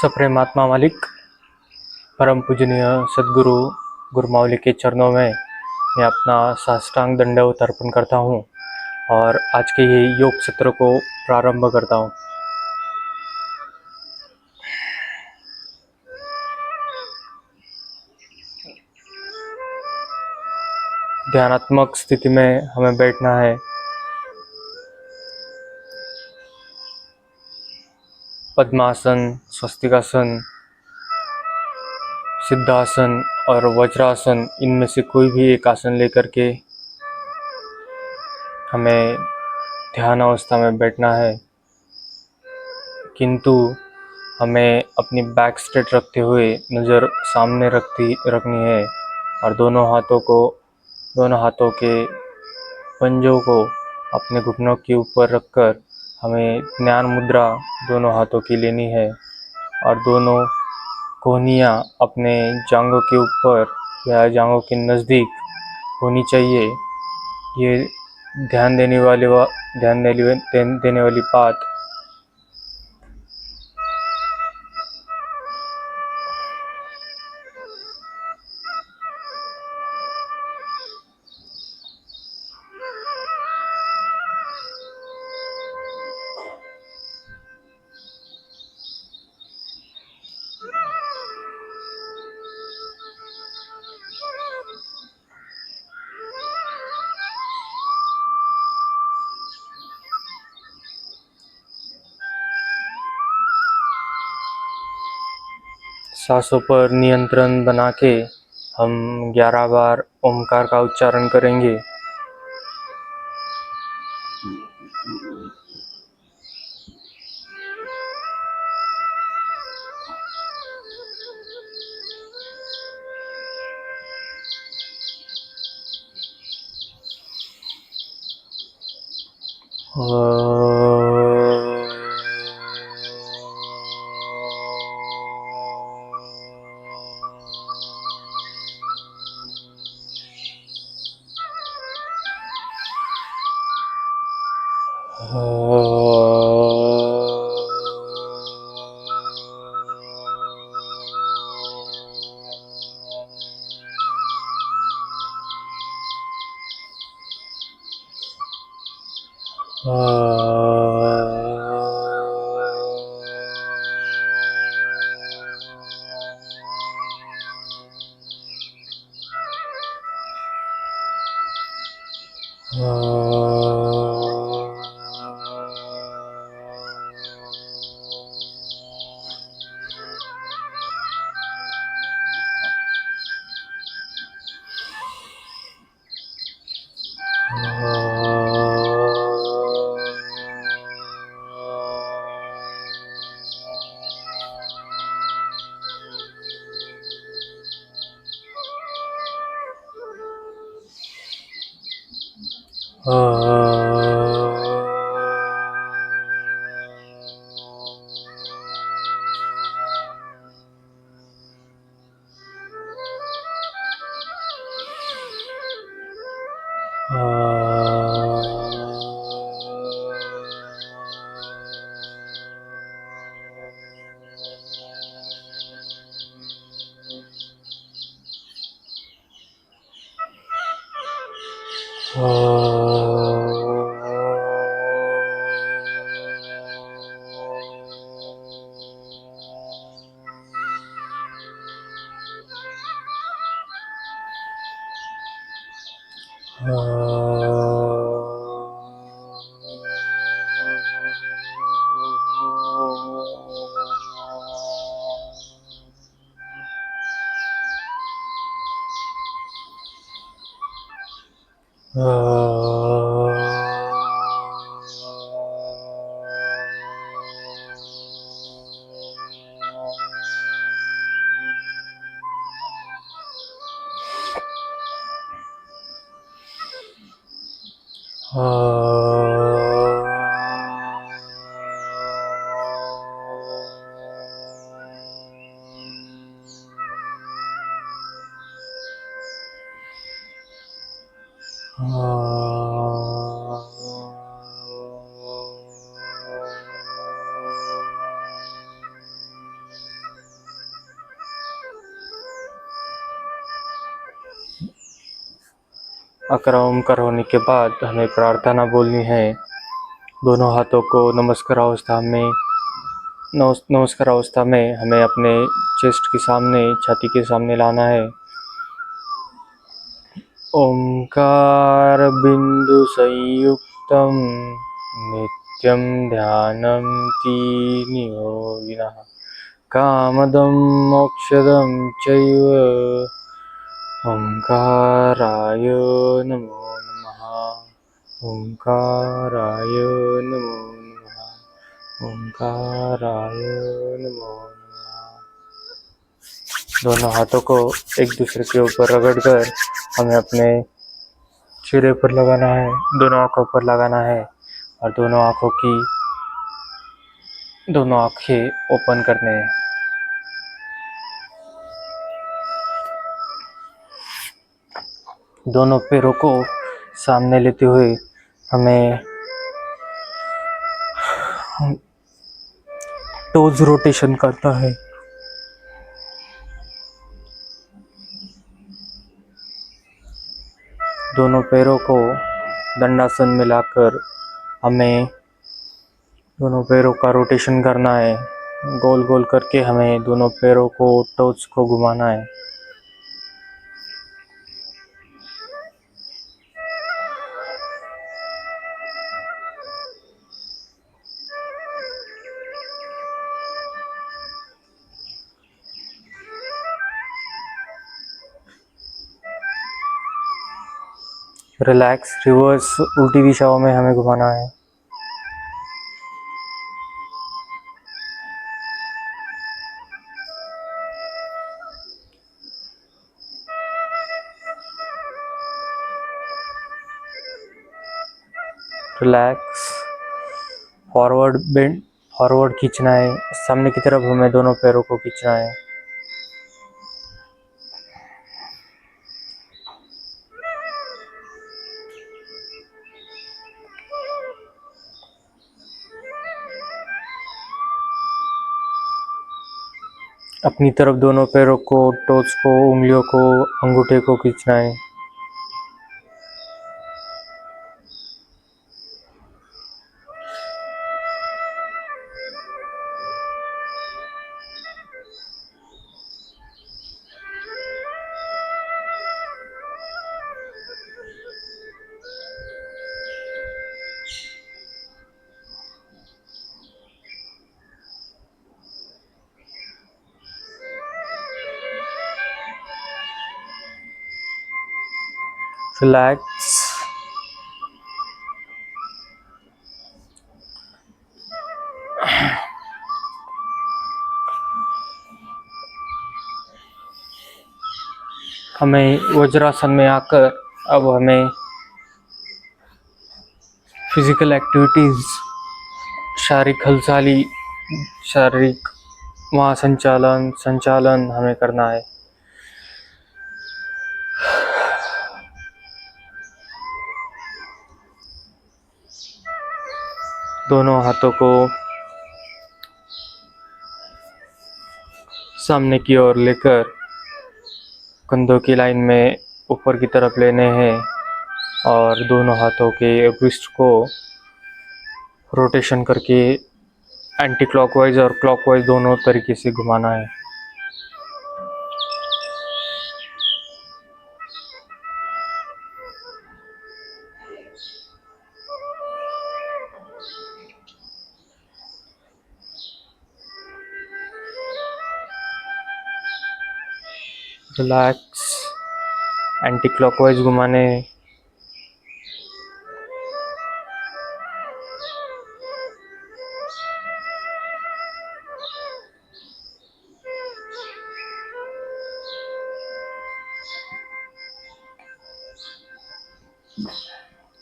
सप्रेमात्मा मालिक परम पूजनीय सद्गुरु गुरुमावली के चरणों में मैं अपना साष्टांग दंडवत अर्पण करता हूँ और आज के ये योग सत्र को प्रारंभ करता हूँ। ध्यानात्मक स्थिति में हमें बैठना है। पद्मासन, स्वस्तिकासन, सिद्धासन और वज्रासन, इनमें से कोई भी एक आसन लेकर के हमें ध्यान अवस्था में बैठना है, किंतु हमें अपनी बैक स्ट्रेट रखते हुए नज़र सामने रखनी है और दोनों हाथों के पंजों को अपने घुटनों के ऊपर रखकर हमें ज्ञान मुद्रा दोनों हाथों की लेनी है और दोनों कोहनियाँ अपने जांघों के ऊपर या जांघों के नज़दीक होनी चाहिए। ये ध्यान देने वाली बात सांसों पर नियंत्रण बना के हम 11 बार ओमकार का उच्चारण करेंगे। अकरा ओमकार होने के बाद हमें प्रार्थना बोलनी है। दोनों हाथों को नमस्कार अवस्था में हमें अपने चेस्ट के सामने, छाती के सामने लाना है। ओंकार बिंदु संयुक्तम नित्यम ध्यानम तीन योगिनः कामदं मोक्षदं चैव ओंकाराय नमो नमः। ओंकाराय नमो नमः। ओंकाराय नमो नमः। दोनों हाथों को एक दूसरे के ऊपर रगड़कर हमें अपने चेहरे पर लगाना है, दोनों आंखों पर लगाना है और दोनों आंखें ओपन करने हैं। दोनों पैरों को सामने लेते हुए हमें टोज रोटेशन करता है। दोनों पैरों को दंडासन में लाकर हमें दोनों पैरों का रोटेशन करना है। गोल गोल करके हमें दोनों पैरों को, टोज को घुमाना है। रिलैक्स, रिवर्स, उल्टी दिशाओं में हमें घुमाना है। रिलैक्स, फॉरवर्ड बेंड, फॉरवर्ड खींचना है। सामने की तरफ हमें दोनों पैरों को खींचना है। अपनी तरफ दोनों पैरों को, टोज को, उंगलियों को, अंगूठे को खींचना है। रिलैक्स, हमें वज्रासन में आकर अब हमें फिजिकल एक्टिविटीज, शारीरिक वहाँ संचालन हमें करना है। दोनों हाथों को सामने की ओर लेकर कंधों की लाइन में ऊपर की तरफ लेने हैं और दोनों हाथों के रिस्ट को रोटेशन करके एंटी क्लॉकवाइज और क्लॉकवाइज दोनों तरीके से घुमाना है। रिलैक्स, एंटी क्लॉकवाइज घुमाने।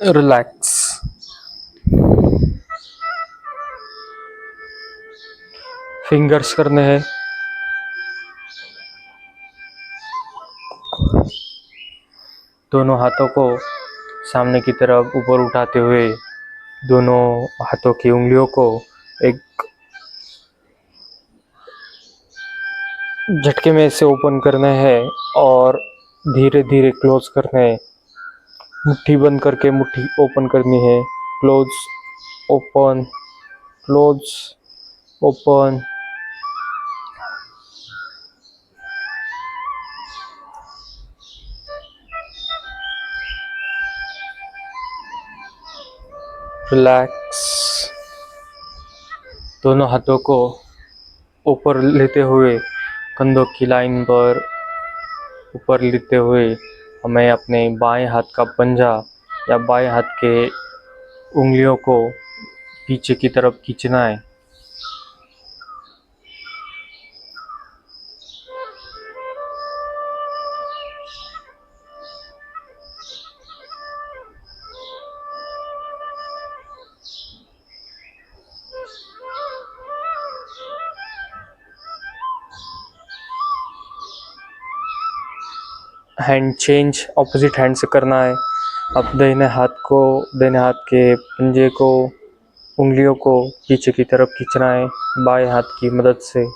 रिलैक्स, फिंगर्स करने हैं। दोनों हाथों को सामने की तरफ ऊपर उठाते हुए दोनों हाथों की उंगलियों को एक झटके में से ओपन करना है और धीरे धीरे क्लोज करना है। मुट्ठी बंद करके मुट्ठी ओपन करनी है। Close, open, close, open. Relax. दोनों हाथों को ऊपर लेते हुए, कंधों की लाइन पर ऊपर लेते हुए, हमें अपने बाएं हाथ का पंजा या बाएं हाथ के उंगलियों को पीछे की तरफ खींचना है। हैंड चेंज ऑपोजिट हैंड से करना है। अब दाहिने हाथ के पंजे को, उंगलियों को पीछे की तरफ खींचना है बाएं हाथ की मदद से।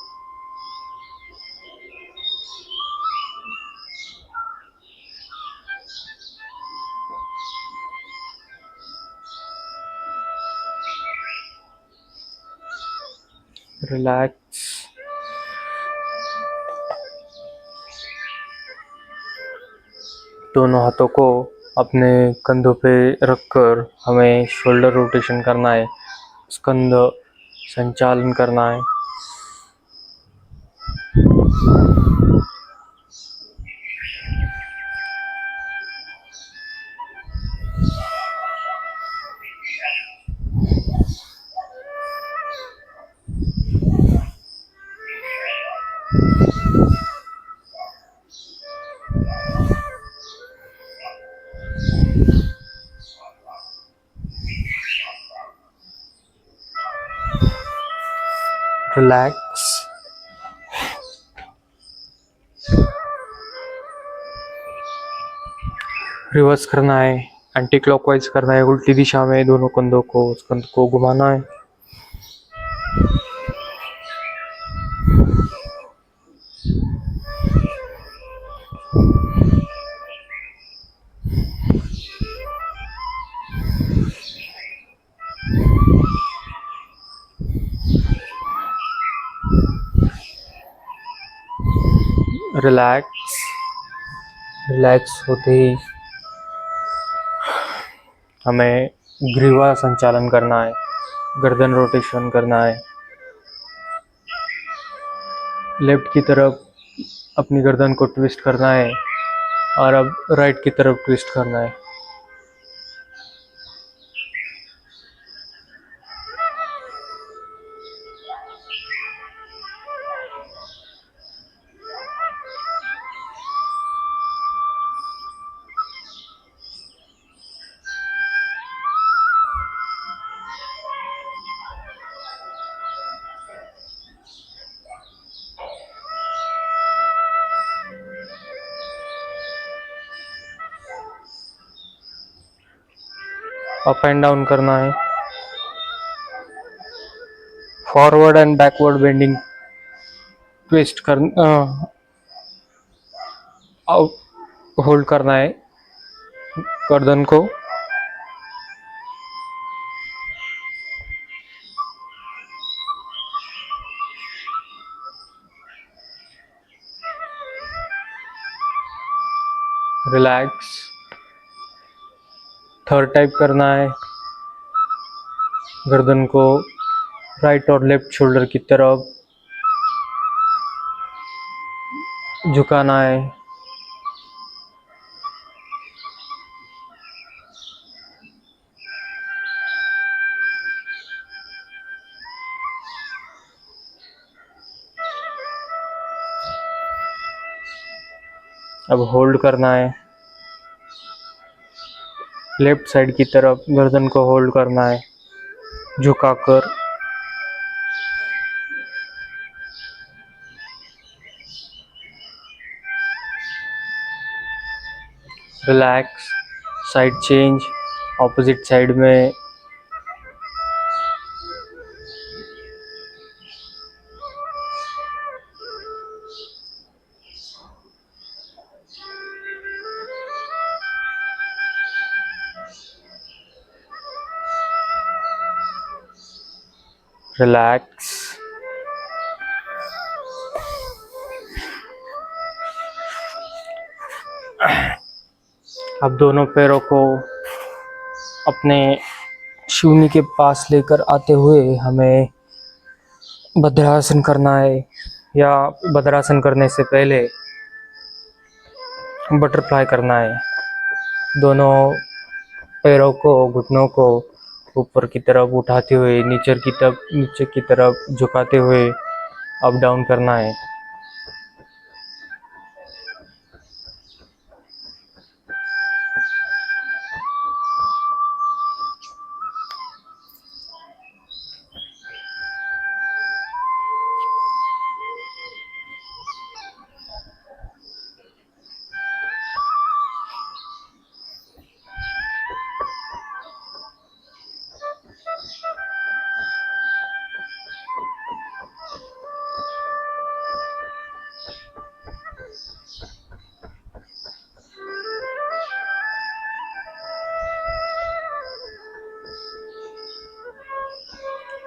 रिलैक्स। दोनों हाथों को अपने कंधों पे रखकर हमें शोल्डर रोटेशन करना है, स्कंध संचालन करना है। रिलैक्स। रिवर्स करना है, एंटी क्लॉकवाइज करना है, उल्टी दिशा में दोनों कंधों को, स्कंध को घुमाना है। रिलैक्स। रिलैक्स होते ही हमें ग्रीवा संचालन करना है, गर्दन रोटेशन करना है। लेफ्ट की तरफ अपनी गर्दन को ट्विस्ट करना है और अब राइट की तरफ ट्विस्ट करना है। अप एंड डाउन करना है। Forward and backward bending twist कर होल्ड करना है गर्दन को। रिलैक्स। थर्ड टाइप करना है, गर्दन को राइट और लेफ्ट शोल्डर की तरफ झुकाना है। अब होल्ड करना है, लेफ्ट साइड की तरफ गर्दन को होल्ड करना है झुकाकर। Relax. Side change, opposite side में। रिलैक्स। अब दोनों पैरों को अपने शून्य के पास लेकर आते हुए हमें भद्रासन करना है, या भद्रासन करने से पहले बटरफ्लाई करना है। दोनों पैरों को, घुटनों को ऊपर की तरफ उठाते हुए नीचे की तरफ झुकाते हुए अप डाउन करना है।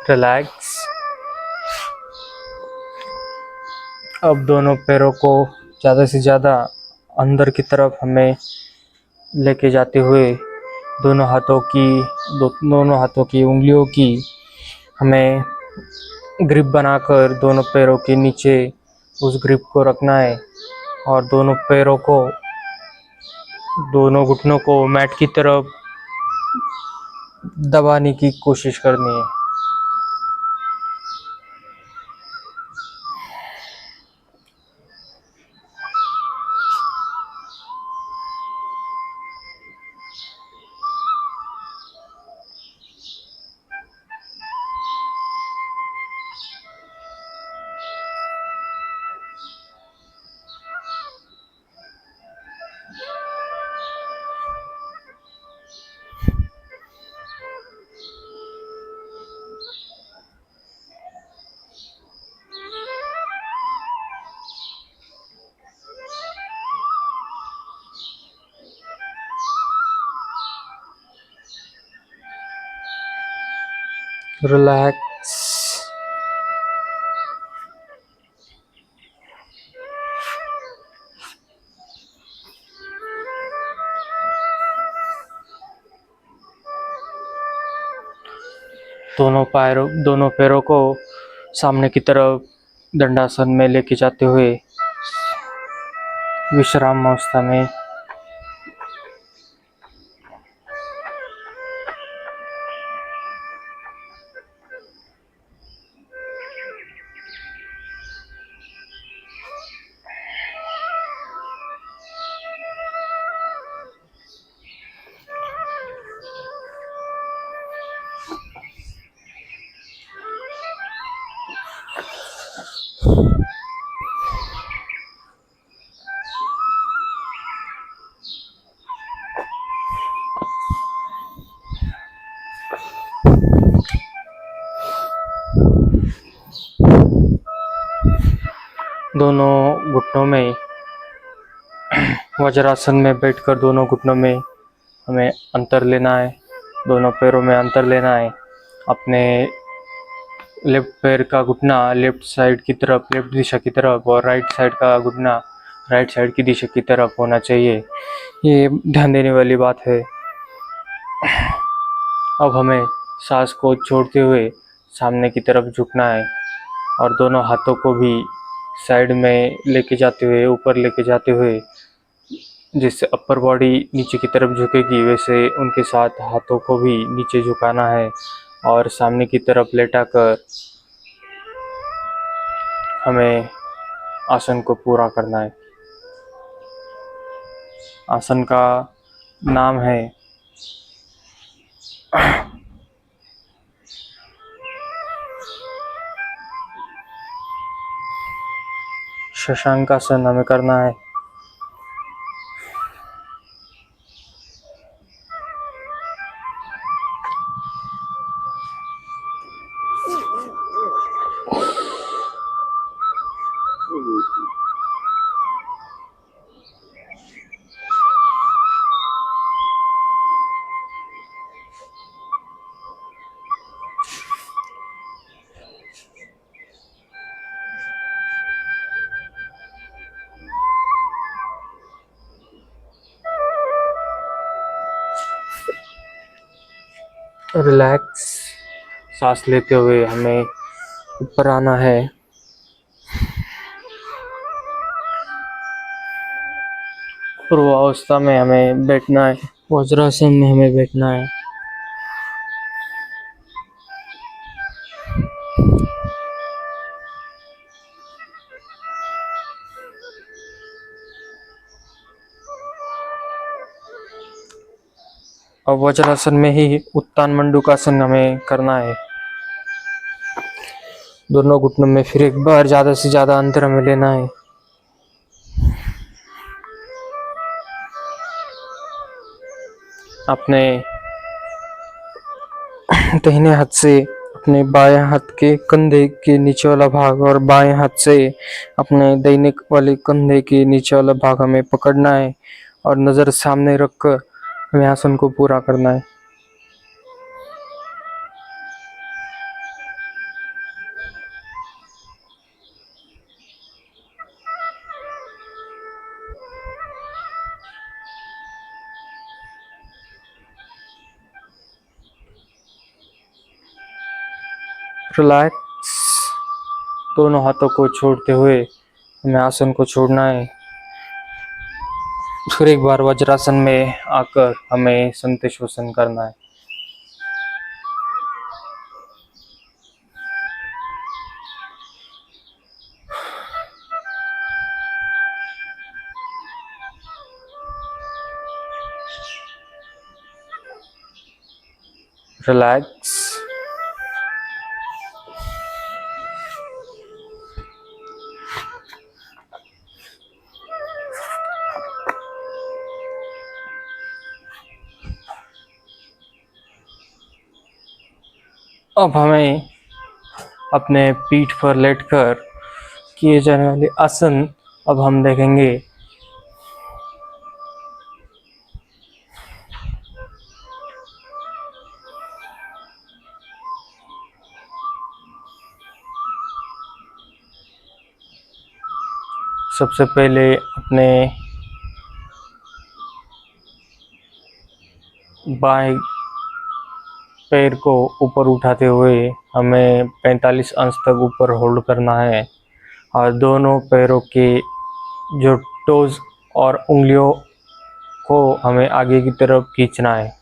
रिलैक्स। अब दोनों पैरों को ज़्यादा से ज़्यादा अंदर की तरफ हमें लेके जाते हुए दोनों हाथों की उंगलियों की हमें ग्रिप बनाकर दोनों पैरों के नीचे उस ग्रिप को रखना है, और दोनों घुटनों को मैट की तरफ दबाने की कोशिश करनी है। रिलैक्स। दोनों पैरों को सामने की तरफ दंडासन में लेके जाते हुए विश्राम अवस्था में दोनों घुटनों में वज्रासन में बैठकर दोनों घुटनों में हमें अंतर लेना है, दोनों पैरों में अंतर लेना है। अपने लेफ्ट पैर का घुटना लेफ्ट साइड की तरफ, लेफ्ट दिशा की तरफ, और राइट साइड का घुटना राइट साइड की दिशा की तरफ होना चाहिए। ये ध्यान देने वाली बात है। अब हमें सांस को छोड़ते हुए सामने की तरफ झुकना है, और दोनों हाथों को भी साइड में लेके जाते हुए, ऊपर लेके जाते हुए, जिससे अपर बॉडी नीचे की तरफ झुकेगी वैसे उनके साथ हाथों को भी नीचे झुकाना है, और सामने की तरफ लेटाकर हमें आसन को पूरा करना है। आसन का नाम है शशांकासन हमें करना है। रिलैक्स सांस लेते हुए हमें ऊपर आना है। पूर्वावस्था में हमें बैठना है, वज्रासन में हमें बैठना है। और वज्रासन में ही उत्तान मंडूकासन हमें करना है। दोनों घुटनों में फिर एक बार ज्यादा से ज्यादा अंतर हमें लेना है। अपने दाहिने हाथ से अपने बाएं हाथ के कंधे के नीचे वाला भाग और बाएं हाथ से अपने दाहिने वाले कंधे के नीचे वाला भाग हमें पकड़ना है और नजर सामने रखकर हमें आसन को पूरा करना है। रिलैक्स। दोनों हाथों को छोड़ते हुए हमें आसन को छोड़ना है। फिर एक बार वज्रासन में आकर हमें संतोषासन करना है। रिलैक्स। अब हमें अपने पीठ पर लेटकर किए जाने वाले आसन अब हम देखेंगे। सबसे पहले अपने बाएं पैर को ऊपर उठाते हुए हमें 45 अंश तक ऊपर होल्ड करना है और दोनों पैरों के जो टोज और उंगलियों को हमें आगे की तरफ खींचना है।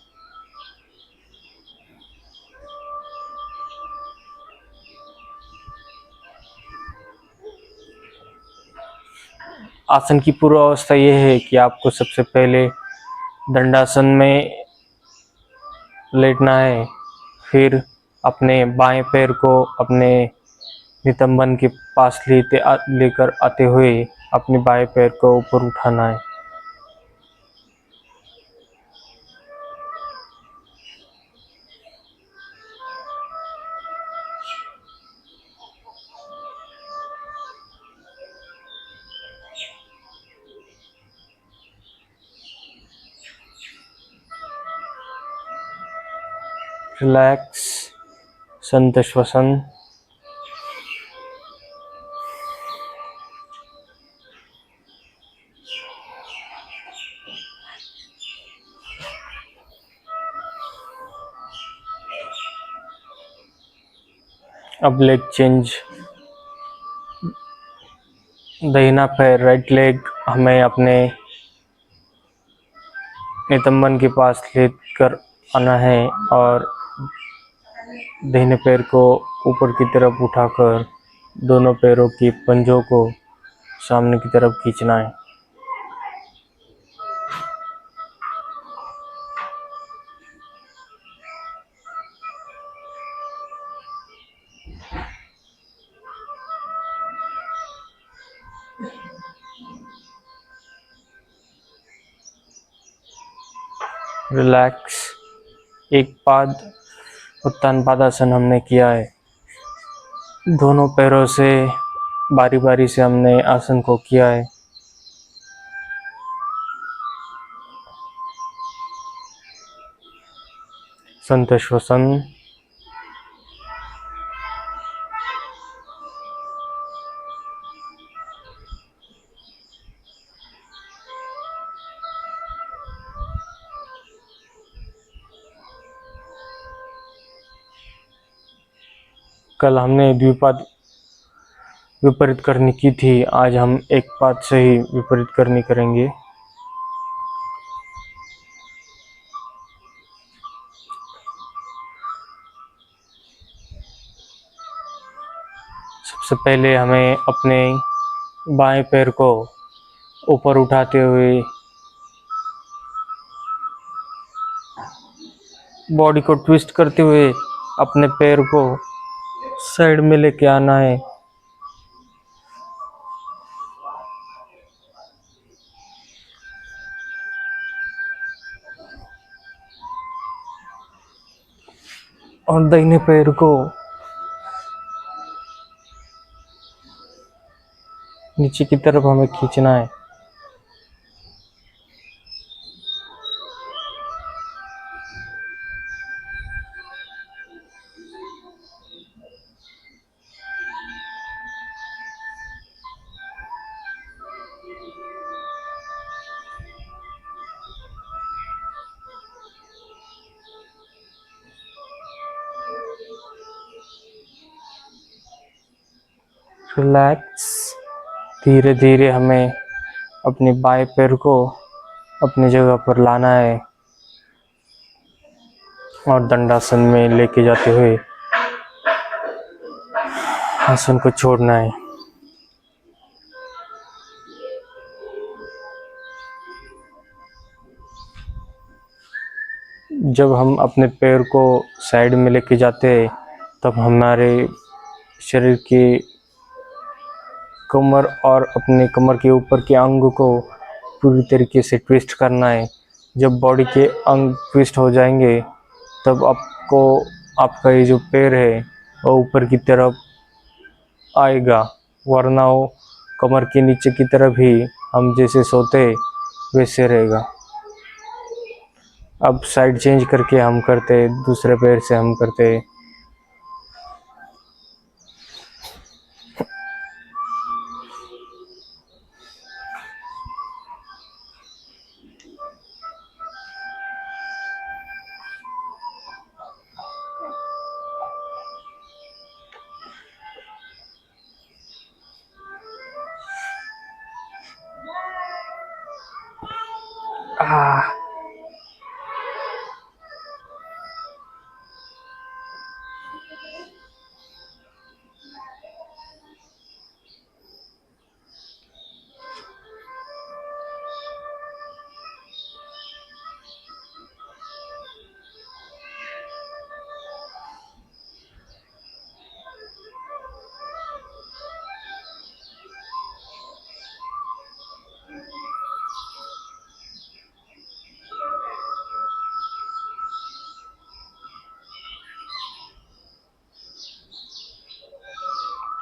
आसन की पूर्व अवस्था यह है कि आपको सबसे पहले दंडासन में लेटना है, फिर अपने बाएं पैर को अपने नितंबन के पास लेकर आते हुए अपने बाएं पैर को ऊपर उठाना है। रिलैक्स। संत श्वसन। अब लेग चेंज। दाहिना पैर राइट लेग हमें अपने नितंबन के पास लेकर आना है और दाहिने पैर को ऊपर की तरफ उठाकर दोनों पैरों की पंजों को सामने की तरफ खींचना है। रिलैक्स। एक पाद उत्तान पादासन हमने किया है। दोनों पैरों से बारी बारी से हमने आसन को किया है। संत श्वसन। कल हमने द्विपाद विपरीत करनी की थी, आज हम एक पाद से ही विपरीत करनी करेंगे। सबसे पहले हमें अपने बाएं पैर को ऊपर उठाते हुए बॉडी को ट्विस्ट करते हुए अपने पैर को साइड में लेके आना है। और दाहिने पैर को नीचे की तरफ हमें खींचना है। रिलैक्स। धीरे धीरे हमें अपने बाएं पैर को अपनी जगह पर लाना है और दंडासन में लेके जाते हुए आसन को छोड़ना है। जब हम अपने पैर को साइड में लेके जाते हैं तब हमारे शरीर के कमर और अपने कमर के ऊपर के अंग को पूरी तरीके से ट्विस्ट करना है। जब बॉडी के अंग ट्विस्ट हो जाएंगे तब आपको आपका ये जो पैर है वो ऊपर की तरफ आएगा, वरना वो कमर के नीचे की तरफ ही हम जैसे सोते वैसे रहेगा। अब साइड चेंज करके हम करते, दूसरे पैर से हम करते।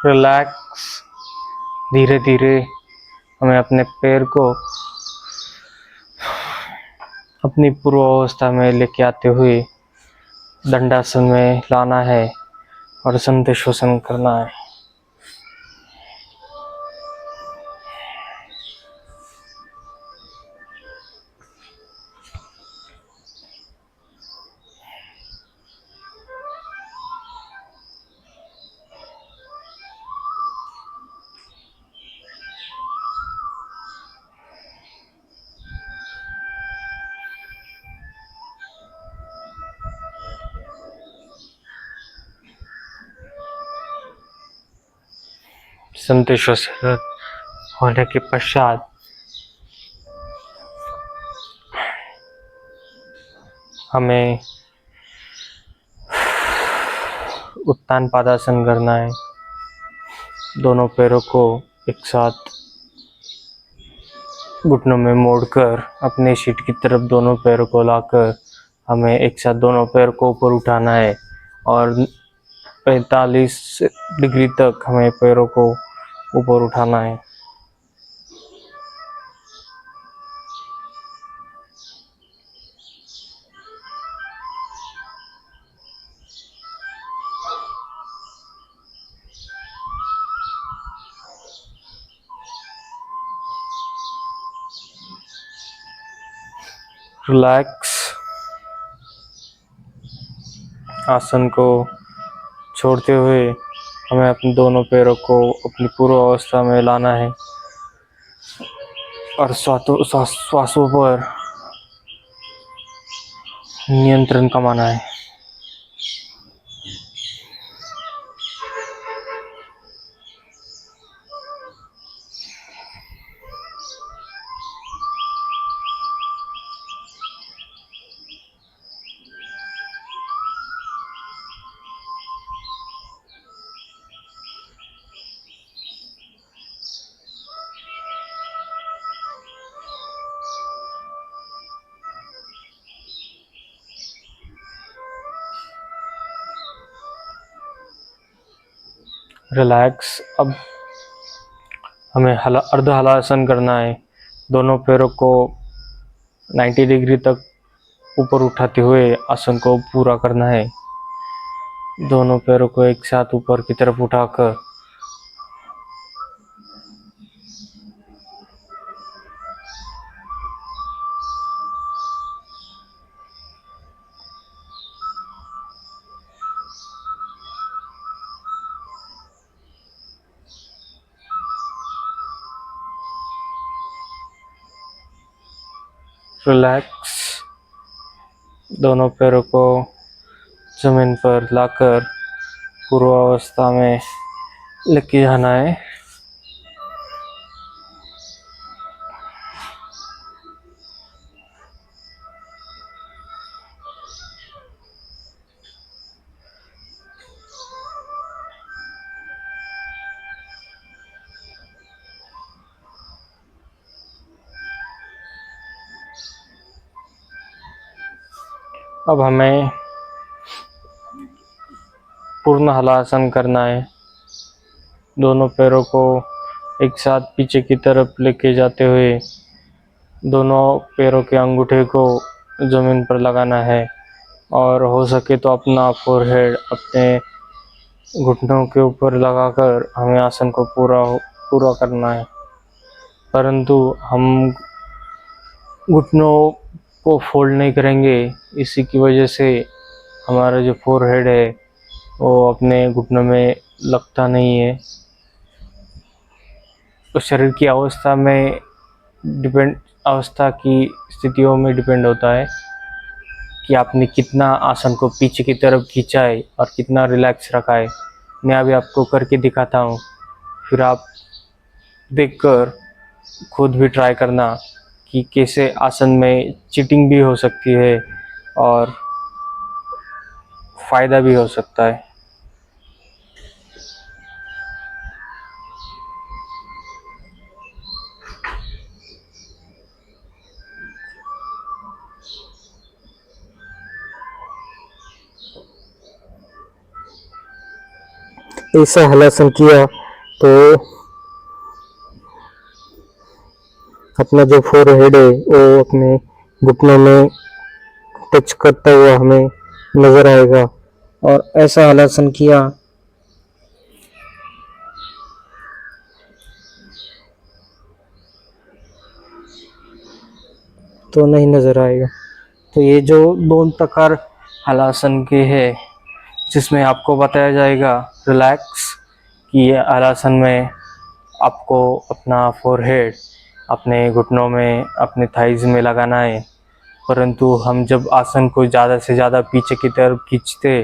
रिलैक्स। धीरे धीरे हमें अपने पैर को अपनी पूर्व अवस्था में लेके आते हुए दंडासन में लाना है और संधिशोषण करना है। संधिशोषण होने के पश्चात हमें उत्तान पादासन करना है। दोनों पैरों को एक साथ घुटनों में मोड़कर अपने सीट की तरफ दोनों पैरों को लाकर हमें एक साथ दोनों पैर को ऊपर उठाना है और 45 डिग्री तक हमें पैरों को ऊपर उठाना है। रिलैक्स। आसन को छोड़ते हुए हमें अपने दोनों पैरों को अपनी पूर्व अवस्था में लाना है और श्वासों पर नियंत्रण कमाना है। रिलैक्स। अब हमें अर्ध हलासन करना है। दोनों पैरों को 90 डिग्री तक ऊपर उठाते हुए आसन को पूरा करना है। दोनों पैरों को एक साथ ऊपर की तरफ उठाकर रिलैक्स। दोनों पैरों को जमीन पर लाकर पूर्वावस्था में लेके जाना है। अब हमें पूर्ण हलासन करना है। दोनों पैरों को एक साथ पीछे की तरफ लेके जाते हुए दोनों पैरों के अंगूठे को जमीन पर लगाना है और हो सके तो अपना फोरहेड अपने घुटनों के ऊपर लगाकर हमें आसन को पूरा करना है। परंतु हम घुटनों को फोल्ड नहीं करेंगे, इसी की वजह से हमारा जो फोरहेड है वो अपने घुटनों में लगता नहीं है। तो शरीर की अवस्था की स्थितियों में डिपेंड होता है कि आपने कितना आसन को पीछे की तरफ खींचा है और कितना रिलैक्स रखा है। मैं अभी आपको करके दिखाता हूँ, फिर आप देखकर खुद भी ट्राई करना कि कैसे आसन में चीटिंग भी हो सकती है और फायदा भी हो सकता है। ऐसा हलासन किया तो अपना जो फोरहेड है वो अपने घुटनों में टच करता हुआ हमें नजर आएगा। और ऐसा हलासन किया तो नहीं नजर आएगा। तो ये जो दोनों प्रकार हलासन के है जिसमें आपको बताया जाएगा रिलैक्स कि ये हलासन में आपको अपना फोरहेड अपने घुटनों में अपने थाइज में लगाना है। परंतु हम जब आसन को ज़्यादा से ज़्यादा पीछे की तरफ खींचते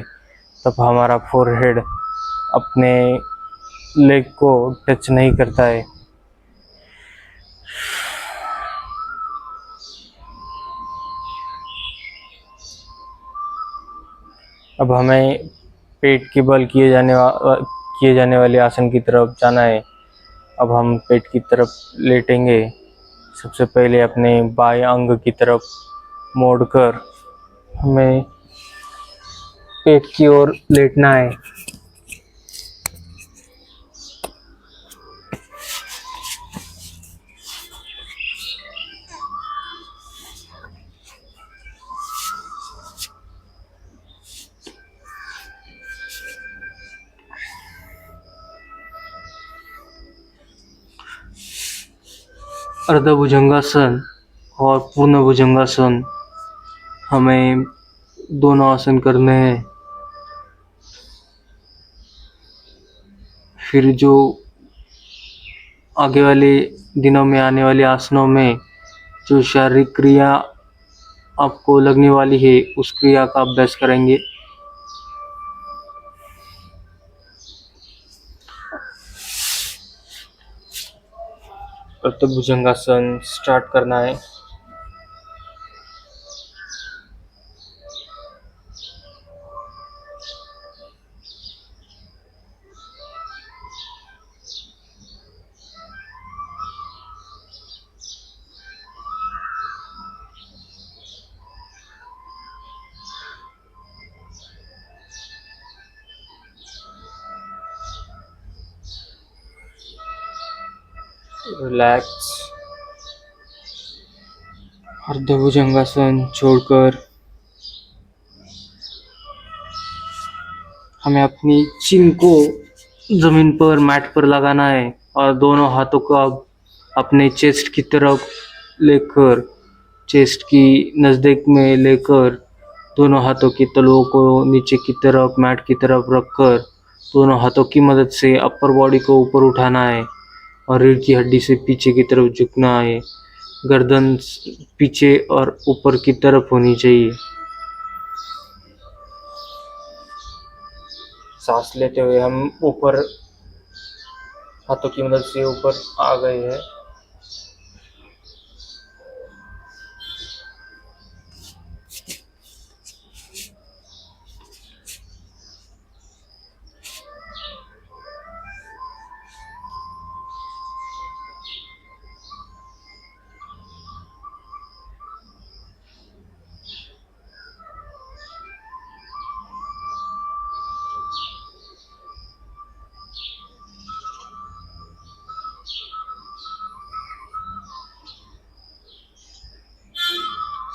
तब हमारा फोरहेड अपने लेग को टच नहीं करता है। अब हमें पेट के बल किए जाने वाले आसन की तरफ जाना है। अब हम पेट की तरफ लेटेंगे। सबसे पहले अपने बाएं अंग की तरफ मोड़कर हमें पेट की ओर लेटना है। अर्ध भुजंगासन और पूर्ण भुजंगासन हमें दोनों आसन करने हैं। फिर जो आगे वाले दिनों में आने वाले आसनों में जो शारीरिक क्रिया आपको लगने वाली है उस क्रिया का अभ्यास करेंगे। अर्ध भुजंगासन स्टार्ट करना है। रिलैक्स। अर्ध भुजंगासन छोड़कर हमें अपनी चिन को जमीन पर मैट पर लगाना है और दोनों हाथों को अब अपने चेस्ट की तरफ लेकर, चेस्ट की नज़दीक में लेकर, दोनों हाथों की तलुओं को नीचे की तरफ मैट की तरफ रखकर दोनों हाथों की मदद से अपर बॉडी को ऊपर उठाना है और रीढ़ की हड्डी से पीछे की तरफ झुकना है। गर्दन पीछे और ऊपर की तरफ होनी चाहिए। सांस लेते हुए हम ऊपर हाथों की मदद से ऊपर आ गए हैं।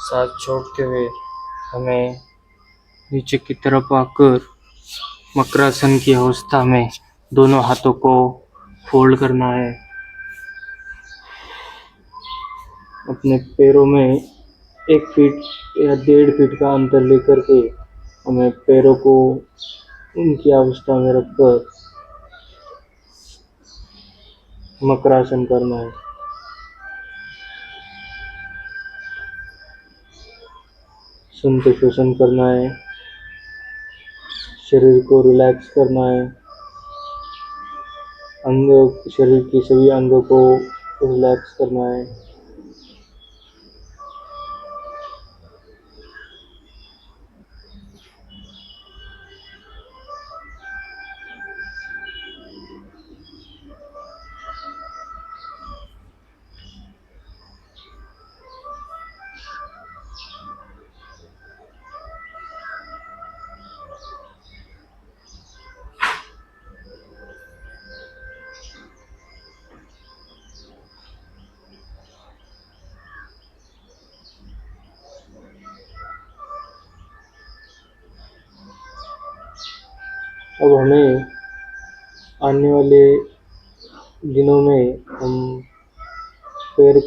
सांस छोड़ते हुए हमें नीचे की तरफ आकर मकरासन की अवस्था में दोनों हाथों को फोल्ड करना है। अपने पैरों में 1 फीट या 1.5 फीट का अंतर लेकर के हमें पैरों को उनकी अवस्था में रखकर मकरासन करना है। सुनते श्वसन करना है, शरीर को रिलैक्स करना है, शरीर की सभी अंगों को रिलैक्स करना है। अब हमें आने वाले दिनों में हम पैर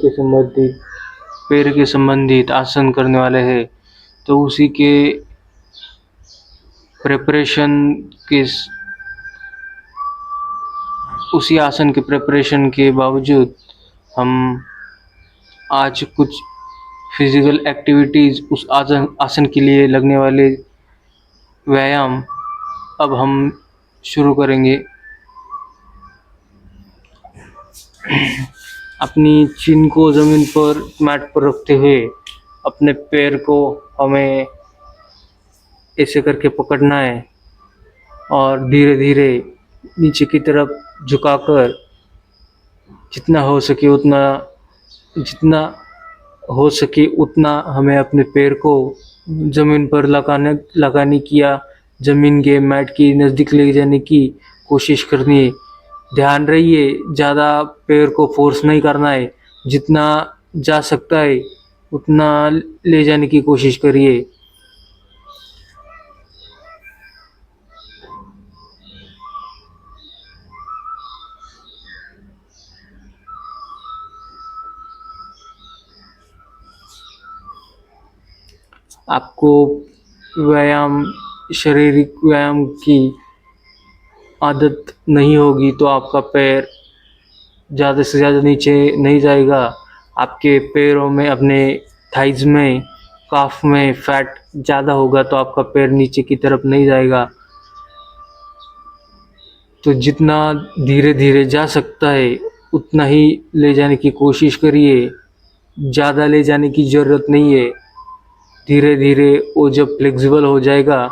के संबंधित आसन करने वाले हैं, तो उसी आसन के प्रिपरेशन के बावजूद हम आज कुछ फिजिकल एक्टिविटीज़ उस आसन के लिए लगने वाले व्यायाम अब हम शुरू करेंगे। अपनी चिन को ज़मीन पर मैट पर रखते हुए अपने पैर को हमें ऐसे करके पकड़ना है और धीरे धीरे नीचे की तरफ झुकाकर जितना हो सके उतना हमें अपने पैर को ज़मीन पर लगाने की या ज़मीन के मैट की नज़दीक ले जाने की कोशिश करनी है। ध्यान रहिए, ज़्यादा पैर को फोर्स नहीं करना है, जितना जा सकता है उतना ले जाने की कोशिश करिए। आपको शारीरिक व्यायाम की आदत नहीं होगी तो आपका पैर ज़्यादा से ज़्यादा नीचे नहीं जाएगा। आपके पैरों में, अपने थाइज़ में, काफ में फैट ज़्यादा होगा तो आपका पैर नीचे की तरफ नहीं जाएगा। तो जितना धीरे धीरे जा सकता है उतना ही ले जाने की कोशिश करिए। ज़्यादा ले जाने की ज़रूरत नहीं है। धीरे धीरे वो जब फ्लेक्सिबल हो जाएगा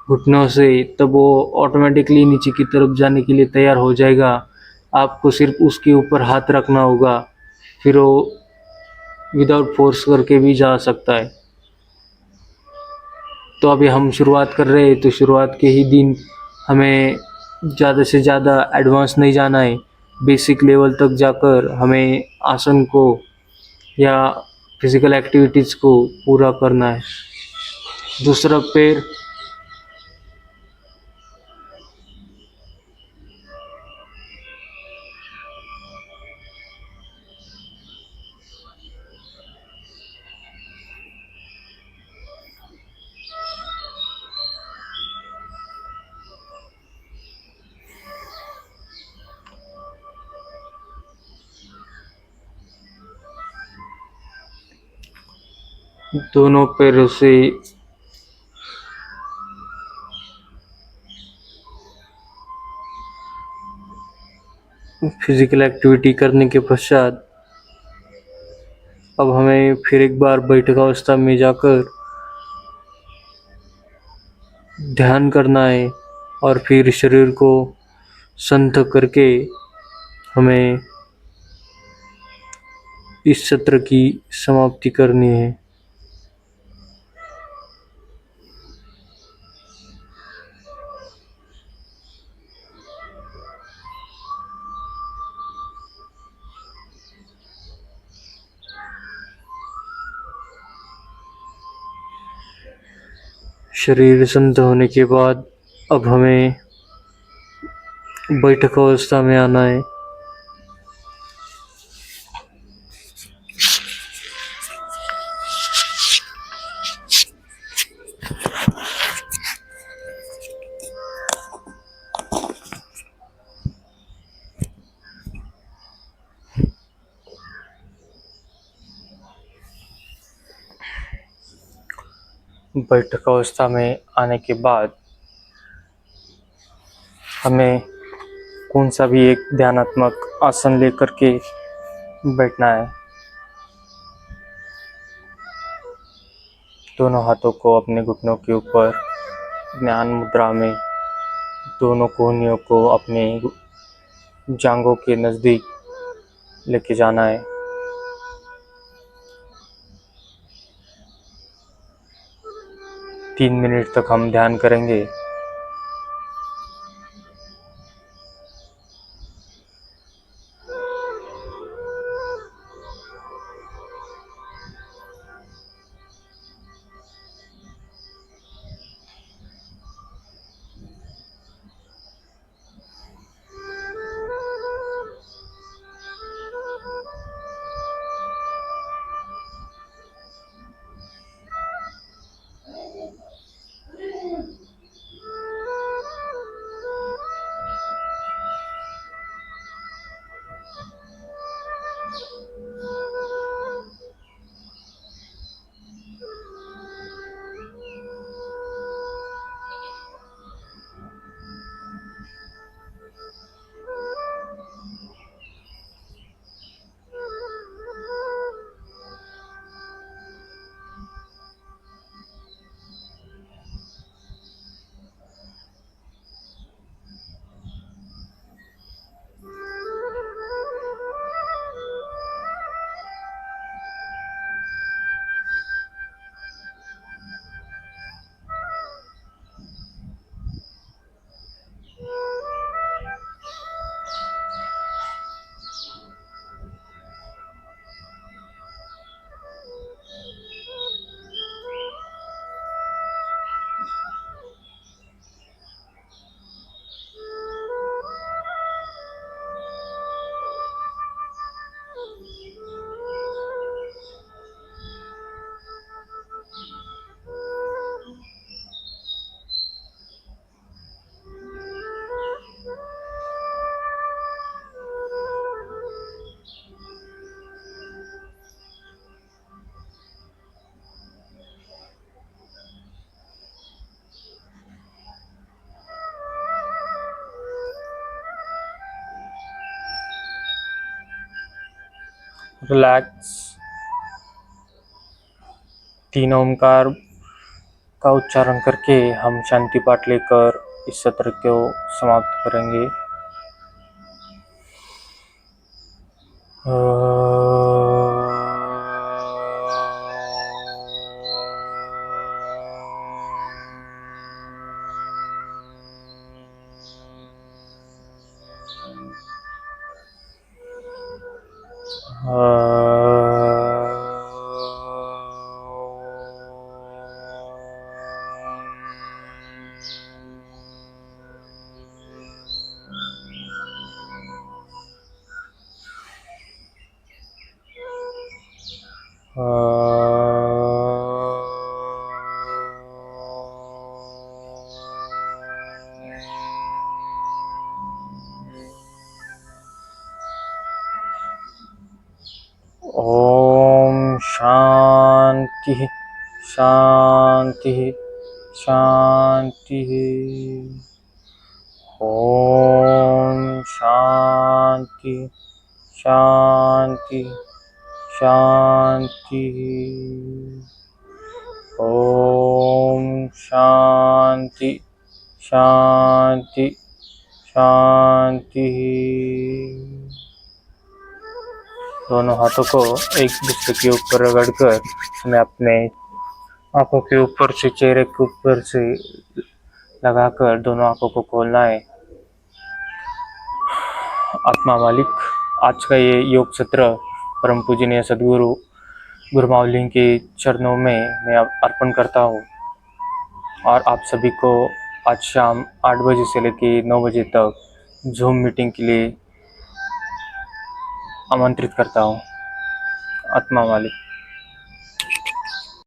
घुटनों से, तब वो ऑटोमेटिकली नीचे की तरफ जाने के लिए तैयार हो जाएगा। आपको सिर्फ उसके ऊपर हाथ रखना होगा, फिर वो विदाउट फोर्स करके भी जा सकता है। तो अभी हम शुरुआत कर रहे हैं, तो शुरुआत के ही दिन हमें ज़्यादा से ज़्यादा एडवांस नहीं जाना है। बेसिक लेवल तक जाकर हमें आसन को या फिज़िकल एक्टिविटीज़ को पूरा करना है। दूसरा पैर दोनों पैरों से फिज़िकल एक्टिविटी करने के पश्चात अब हमें फिर एक बार बैठक अवस्था में जाकर ध्यान करना है और फिर शरीर को संत करके हमें इस सत्र की समाप्ति करनी है। शरीर संत होने के बाद अब हमें बैठक अवस्था में आना है। बैठक अवस्था में आने के बाद हमें कौन सा भी एक ध्यानात्मक आसन लेकर के बैठना है। दोनों हाथों को अपने घुटनों के ऊपर ज्ञान मुद्रा में, दोनों कोहनियों को अपने जांघों के नज़दीक लेके जाना है। 3 मिनट तक हम ध्यान करेंगे। रिलैक्स। तीन ओमकार का उच्चारण करके हम शांति पाठ लेकर इस सत्र को समाप्त करेंगे। ओम शांति शांति शांति। ओम शांति शांति शांति। ओम शांति शांति शांति। दोनों हाथों को एक दूसरे के ऊपर रगड़कर हमें अपने आंखों के ऊपर से, चेहरे के ऊपर से लगाकर दोनों आंखों को खोलना है। आत्मा मालिक, आज का ये योग सत्र परम पूजनीय सदगुरु गुरु मावली के चरणों में मैं अर्पण करता हूँ और आप सभी को आज शाम 8 बजे से लेकर 9 बजे तक जूम मीटिंग के लिए आमंत्रित करता हूँ। आत्मा मालिक।